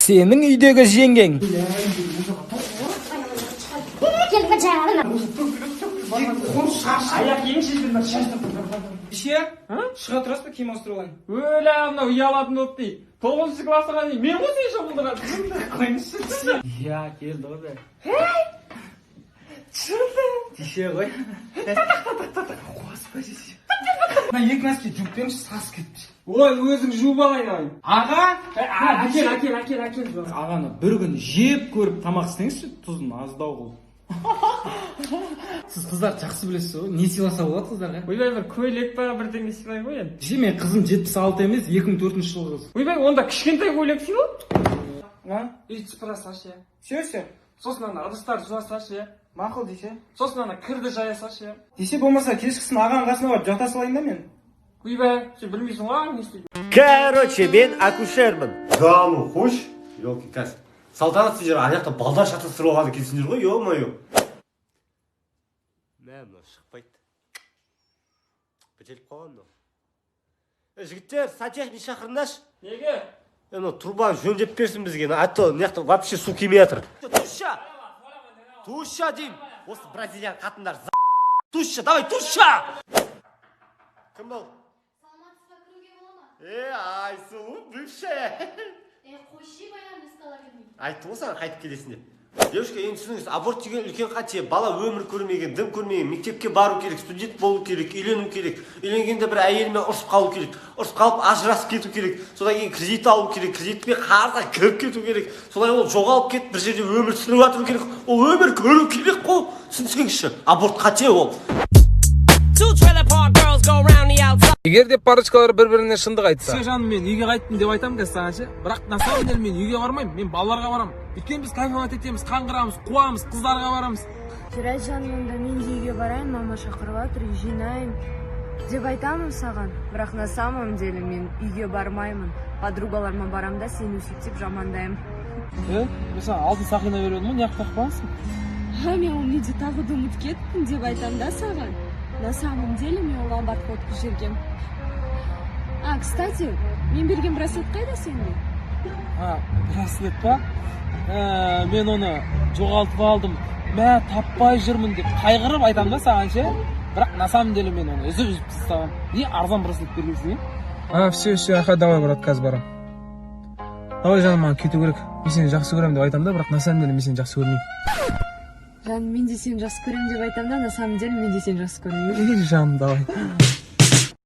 Senin uydagi jengeng. Аяқ ең шешілді шаштым. Ше? Шыға тұрасыз ба киім ауыстырып алайын? Өлі мынау ұялатын болып дейді. 9-шы классыға дейін мен ғой сен шоғылдырады. Қойыңызшы. Я, келді ғой бе. Шырды. Тише ғой. Господи. Мына екі носки жуып беріңізші, сасып кетті. Ой, өзің жуып алайын ай. Аға? Әкел. Ағаны бір күн жеп көріп тамақ істеңізші, тұзын аздау қылып. Сіз қыздар жақсы білесіз ғой, не сыйласа болады қыздарға? Ойбай, бір көйлек па бірдеңе сыйлай ғой енді. Же, мен қызым 76 емес, 2004 жылғы қыз. Ойбай, онда кішкентай көйлек сыйла. Үй сыпыра сашы. Все. Сосын ана ыдыстарды жуа сашы. Мақұл десе. Сосын ана кірді жая сашы. Десе болмаса кешкісін ағаның қасына барып жата салайын да мен. Ойбай, сен білмейсің ғой не істейді. Короче, мен акушермін. Да, ну, хош. Елки кәс. Салтанат сендер аяқта балдар шатастырып алғаны келсіңдер ғой, ё-моё. Мә, мынау шықпайды. Бітеліп қалған мынау. Жігіттер, сантехник шақырыңдаршы. Неге? Мынау трубаны жөндеп берсін бізге. А то мына вообще су келмей жатыр. Туща деймін. Осы бразилиян қатындар Туща, давай, туща! Кім бұл? Саламатсызба, кіруге бола ма? Айсұлу, бывшая. Қойшы баянды стала кірмейді. Айтты ғой саған қайтып келесің деп. Девушка, енді түсініңіз, аборт деген үлкен қате. Бала өмір көрмеген, дым көрмеген, мектепке бару керек, студент болу керек, үйлену керек. Үйленгенде бір әйелімен ұрысып қалу керек. Ұрысып қалып ажырасып кету керек. Содан кейін кредит алу керек, кредитпен қарызға кіріп кету керек. Солай ол жоғалып кетіп бір жерде өмір сүріп жатыру керек. Ол өмір көру керек қой. Түсінсеңізші, аборт қате ол. Егер деп парочкалар бір-біріне шындық айтса. Сен жаным, мен үйге қайттым деп айтамын қазір саған ше. Бірақ на самом деле мен үйге бармаймын, мен балаларға барамын. Өйткені біз кайфовать етеміз, қаңғырамыз, қуамыз, қыздарға барамыз. Жүрай жаным, онда мен де үйге барайын, мама шақырып жатыр, жинайын деп айтамын саған. Бірақ на самом деле мен үйге бармаймын. Подругаларыма барам да сені өсектеп жамандаймын. Мен саған алтын сақина беріп едім ғой, неғып тақпағансың? Мен ол үйде тағуды ұмытып кеттім деп айтам да саған. На самом деле мен ол ломбардқа өткізіп жібергем. Кстати, мен берген браслет қайда сенде? Браслет па? Мен оны жоғалтып алдым. Мә, таппай жүрмін деп қайғырып айтам да саған ше. Бірақ на самом деле мен оны үзіп тастағам. Не арзан браслет бергенсің? Все, давай, брат, қазір барам. Давай жаным, маған кету керек. Мен сені жақсы көремін деп айтам да, бірақ на самом деле мен сені жақсы көрмеймін. Жаным, мен де сені жақсы көремін деп айтам да, на самом деле мен де сені жақсы көрмеймін. Жаным, давай.